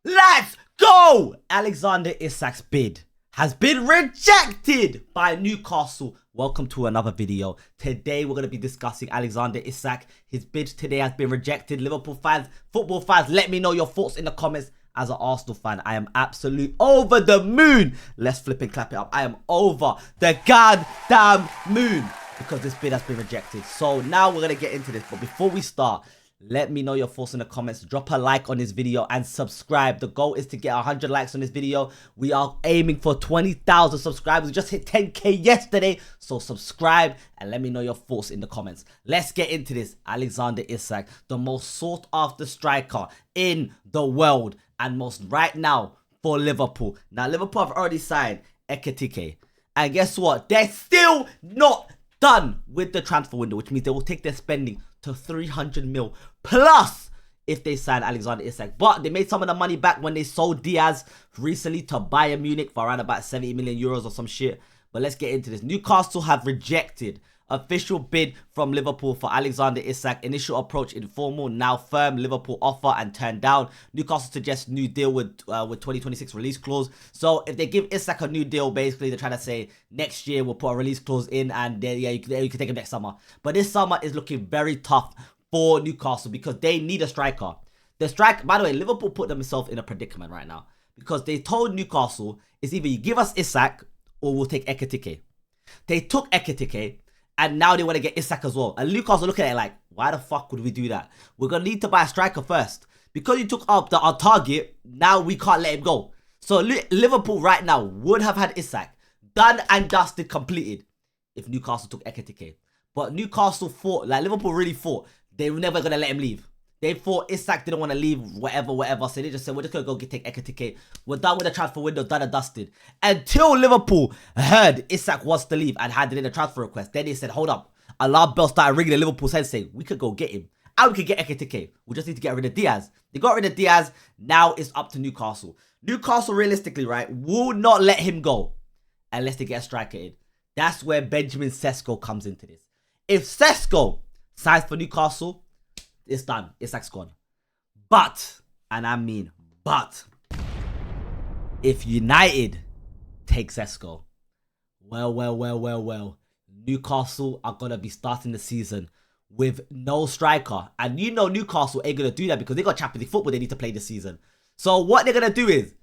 Let's go! Alexander Isak's bid has been rejected by Newcastle. Welcome to another video. Today we're going to be discussing Alexander Isak. His bid today has been rejected. Liverpool fans, football fans, let me know your thoughts in the comments. As an Arsenal fan, I am absolutely over the moon. Let's flip and clap it up. I am over the goddamn moon because this bid has been rejected. So now we're going to get into this. But before we start, let me know your thoughts in the comments. Drop a like on this video and subscribe. The goal is to get 100 likes on this video. We are aiming for 20,000 subscribers. We just hit 10k yesterday. So subscribe and let me know your thoughts in the comments. Let's get into this. Alexander Isak, the most sought after striker in the world and most right now for Liverpool. Now Liverpool have already signed Ekitike. And guess what? They're still not done with the transfer window, which means they will take their spending to 300 mil plus if they sign Alexander Isak. But they made some of the money back when they sold Diaz recently to Bayern Munich for around about 70 million euros or some shit. But let's get into this. Newcastle have rejected official bid from Liverpool for Alexander Isak. Initial approach informal, now firm. Liverpool offer and turned down. Newcastle suggests new deal with 2026 release clause. So if they give Isak a new deal, basically they're trying to say next year we'll put a release clause in, and then yeah, you can take him next summer. But this summer is looking very tough for Newcastle because they need a striker. The strike, by the way, Liverpool put themselves in a predicament right now because they told Newcastle it's either you give us Isak or we'll take Ekitike. They took Ekitike. And now they want to get Isak as well. And Newcastle looking at it like, why the fuck would we do that? We're going to need to buy a striker first. Because you took up our target, now we can't let him go. So Liverpool right now would have had Isak done and dusted, completed, if Newcastle took Ekitike. But Newcastle thought, like Liverpool really thought, they were never going to let him leave. They thought Isak didn't want to leave, whatever. So they just said, we're just going to go take Ekitike. We're done with the transfer window, done and dusted. Until Liverpool heard Isak wants to leave and handed in a transfer request. Then they said, hold up. Alarm bell started ringing in Liverpool's head saying, we could go get him. And we could get Ekitike. We just need to get rid of Diaz. They got rid of Diaz. Now it's up to Newcastle. Newcastle, realistically, right, will not let him go unless they get a striker in. That's where Benjamin Sesko comes into this. If Sesko signs for Newcastle, it's done. Isak's gone. But, and I mean but, if United take Sesko, well, Newcastle are going to be starting the season with no striker. And you know Newcastle ain't going to do that because they got Champions League football they need to play this season. So what they're going to do is,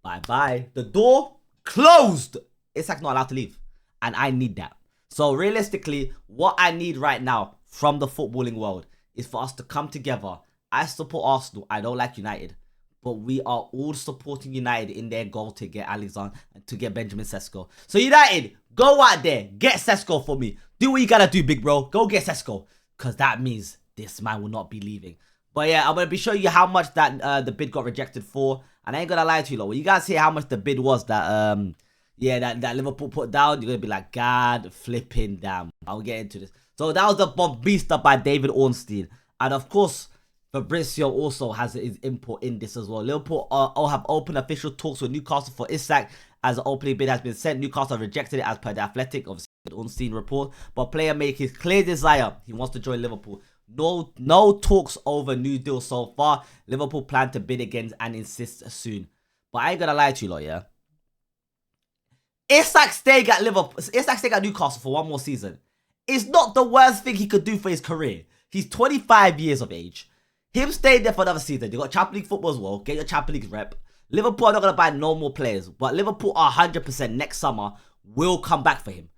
bye-bye. The door closed. Isak's not allowed to leave. And I need that. So realistically, what I need right now from the footballing world is for us to come together. I support Arsenal. I don't like United. But we are all supporting United in their goal to get Alexander and to get Benjamin Sesko. So United, go out there. Get Sesko for me. Do what you gotta do, big bro. Go get Sesko. Because that means this man will not be leaving. But yeah, I'm going to be showing you how much that the bid got rejected for. And I ain't going to lie to you, lot. When you guys hear how much the bid was that that Liverpool put down, you're going to be like, God flipping damn. I'll get into this. So that was the Bob Beast up by David Ornstein. And of course, Fabrizio also has his input in this as well. Liverpool all have open official talks with Newcastle for Isak as the opening bid has been sent. Newcastle rejected it as per the Athletic, obviously the Ornstein report. But player made his clear desire. He wants to join Liverpool. No talks over new deal so far. Liverpool plan to bid again and insist soon. But I ain't gonna lie to you lot, yeah. Isak staying at Newcastle for one more season. It's not the worst thing he could do for his career. He's 25 years of age. Him staying there for another season. They got Champions League football as well. Get your Champions League rep. Liverpool are not going to buy no more players. But Liverpool are 100% next summer will come back for him.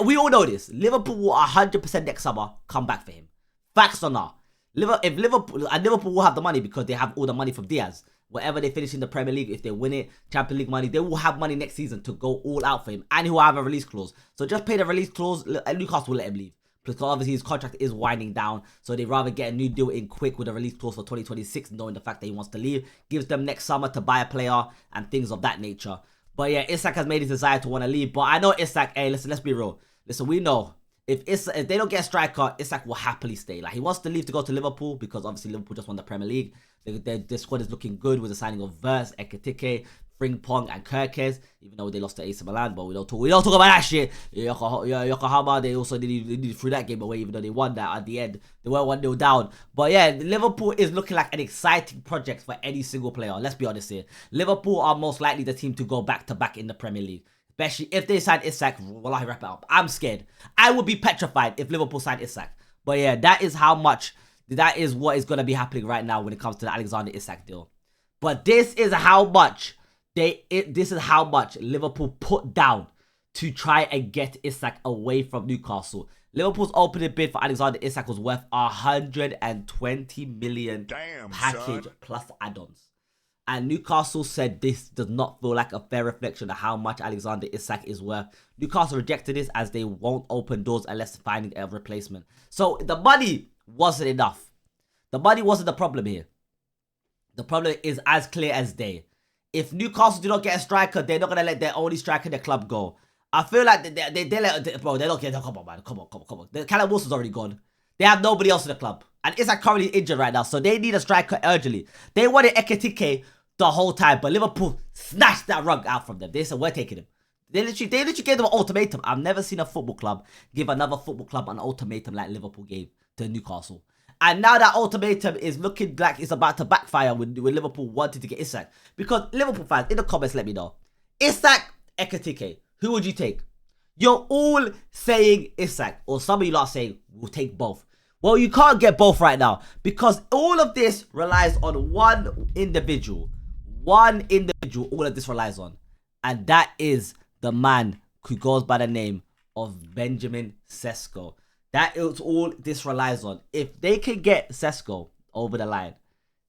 We all know this. Liverpool will 100% next summer come back for him. Facts or not. Liverpool will have the money because they have all the money from Diaz. Whatever they finish in the Premier League, if they win it, Champions League money, they will have money next season to go all out for him. And he will have a release clause. So just pay the release clause and Newcastle will let him leave. Because obviously his contract is winding down. So they'd rather get a new deal in quick with a release clause for 2026, knowing the fact that he wants to leave. Gives them next summer to buy a player and things of that nature. But yeah, Isak has made his desire to want to leave. But I know Isak, hey, listen, let's be real. Listen, we know. If they don't get a striker, Isak will happily stay. Like, he wants to leave to go to Liverpool because obviously Liverpool just won the Premier League. Their squad is looking good with the signing of Verts, Ekitike, Frimpong and Kirkes, even though they lost to AC Milan, but we don't talk about that shit. Yokohama, they also needed threw that game away, even though they won that at the end. They were 1-0 down. But yeah, Liverpool is looking like an exciting project for any single player. Let's be honest here. Liverpool are most likely the team to go back-to-back in the Premier League. Especially if they sign Isak. Wallahi, wrap it up. I'm scared. I would be petrified if Liverpool signed Isak. But yeah, that is what is going to be happening right now when it comes to the Alexander Isak deal. But this is how much Liverpool put down to try and get Isak away from Newcastle. Liverpool's opening bid for Alexander Isak was worth 120 million package plus add-ons. And Newcastle said this does not feel like a fair reflection of how much Alexander Isak is worth. Newcastle rejected this as they won't open doors unless finding a replacement. So the money wasn't enough. The money wasn't the problem here. The problem is as clear as day. If Newcastle do not get a striker, they're not going to let their only striker in the club go. I feel like they let... Bro, they don't get... Come on, man. Come on. Callum Wilson's already gone. They have nobody else in the club. And Isak currently injured right now, so they need a striker urgently. They wanted Ekitike the whole time, but Liverpool snatched that rug out from them. They said, we're taking him. They literally gave them an ultimatum. I've never seen a football club give another football club an ultimatum like Liverpool gave to Newcastle. And now that ultimatum is looking like it's about to backfire when Liverpool wanted to get Isak. Because Liverpool fans, in the comments, let me know. Isak, Ekitike, who would you take? You're all saying Isak, or some of you lot are saying we'll take both. Well, you can't get both right now because all of this relies on one individual. One individual all of this relies on. And that is the man who goes by the name of Benjamin Sesko. That is all this relies on. If they can get Sesko over the line,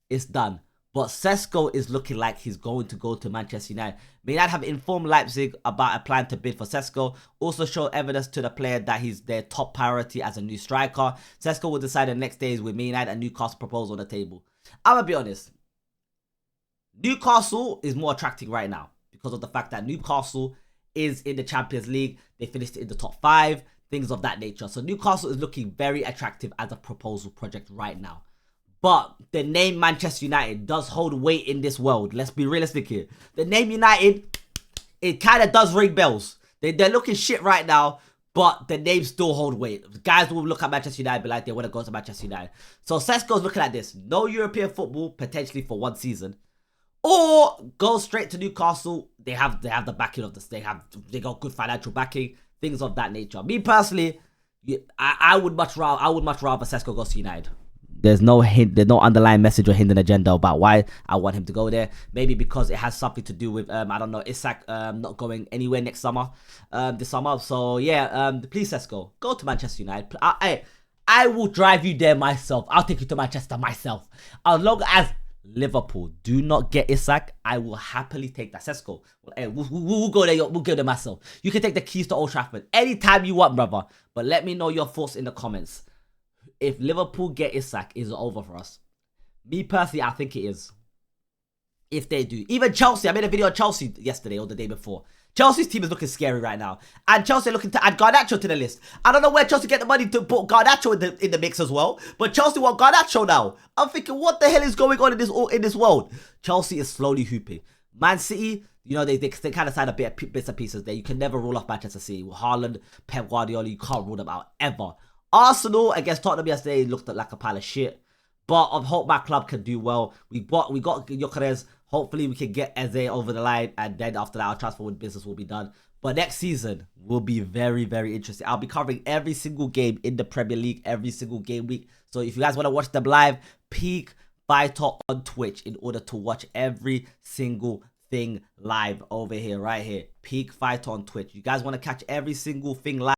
it's done. But Sesko is looking like he's going to go to Manchester United. Man United have informed Leipzig about a plan to bid for Sesko. Also show evidence to the player that he's their top priority as a new striker. Sesko will decide the next days with Man United and Newcastle proposal on the table. I'm going to be honest. Newcastle is more attractive right now because of the fact that Newcastle is in the Champions League. They finished in the top 5. Things of that nature. So Newcastle is looking very attractive as a proposal project right now. But the name Manchester United does hold weight in this world. Let's be realistic here. The name United, it kind of does ring bells. They're looking shit right now, but the names still hold weight. The guys will look at Manchester United and be like, they want to go to Manchester United. So Sesko's looking at this. No European football, potentially for one season. Or go straight to Newcastle. They have the backing of this. They got good financial backing. Things of that nature. Me personally, I would much rather Sesko goes to United. There's no hint, there's no underlying message or hidden agenda about why I want him to go there. Maybe because it has something to do with I don't know, Isak not going anywhere next summer, this summer. So yeah, please Sesko, go to Manchester United. I will drive you there myself. I'll take you to Manchester myself. As long as Liverpool do not get Isak, I will happily take that. Sesko, we'll go there. We'll give them myself. You can take the keys to Old Trafford anytime you want, brother. But let me know your thoughts in the comments. If Liverpool get Isak, is it over for us? Me personally, I think it is. If they do. Even Chelsea, I made a video on Chelsea yesterday or the day before. Chelsea's team is looking scary right now. And Chelsea are looking to add Garnacho to the list. I don't know where Chelsea get the money to put Garnacho in the mix as well. But Chelsea want Garnacho now. I'm thinking, what the hell is going on in this world? Chelsea is slowly hooping. Man City, you know, they kind of sign a bits and pieces there. You can never rule off Manchester City. Haaland, Pep Guardiola, you can't rule them out ever. Arsenal against Tottenham yesterday looked like a pile of shit. But I hope my club can do well. We got Gyökeres. Hopefully we can get Eze over the line. And then after that, our transfer business will be done. But next season will be very, very interesting. I'll be covering every single game in the Premier League, every single game week. So if you guys want to watch them live, Peakfighter on Twitch in order to watch every single thing live over here, right here. Peakfighter on Twitch. You guys want to catch every single thing live?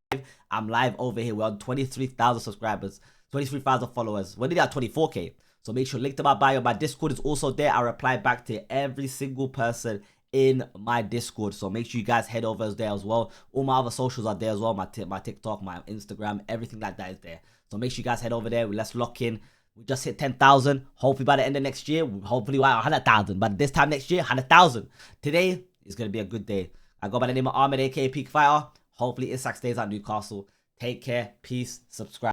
I'm live over here. We're on 23,000 subscribers, 23,000 followers. We're nearly at 24K. So make sure link to my bio. My Discord is also there. I reply back to every single person in my Discord. So make sure you guys head over there as well. All my other socials are there as well. My TikTok, my Instagram, everything like that is there. So make sure you guys head over there. Let's lock in. We just hit 10,000. Hopefully by the end of next year, hopefully 100,000. But this time next year, 100,000. Today is going to be a good day. I go by the name of Ahmed, aka Peakfighter. Hopefully Isak stays at Newcastle. Take care. Peace. Subscribe.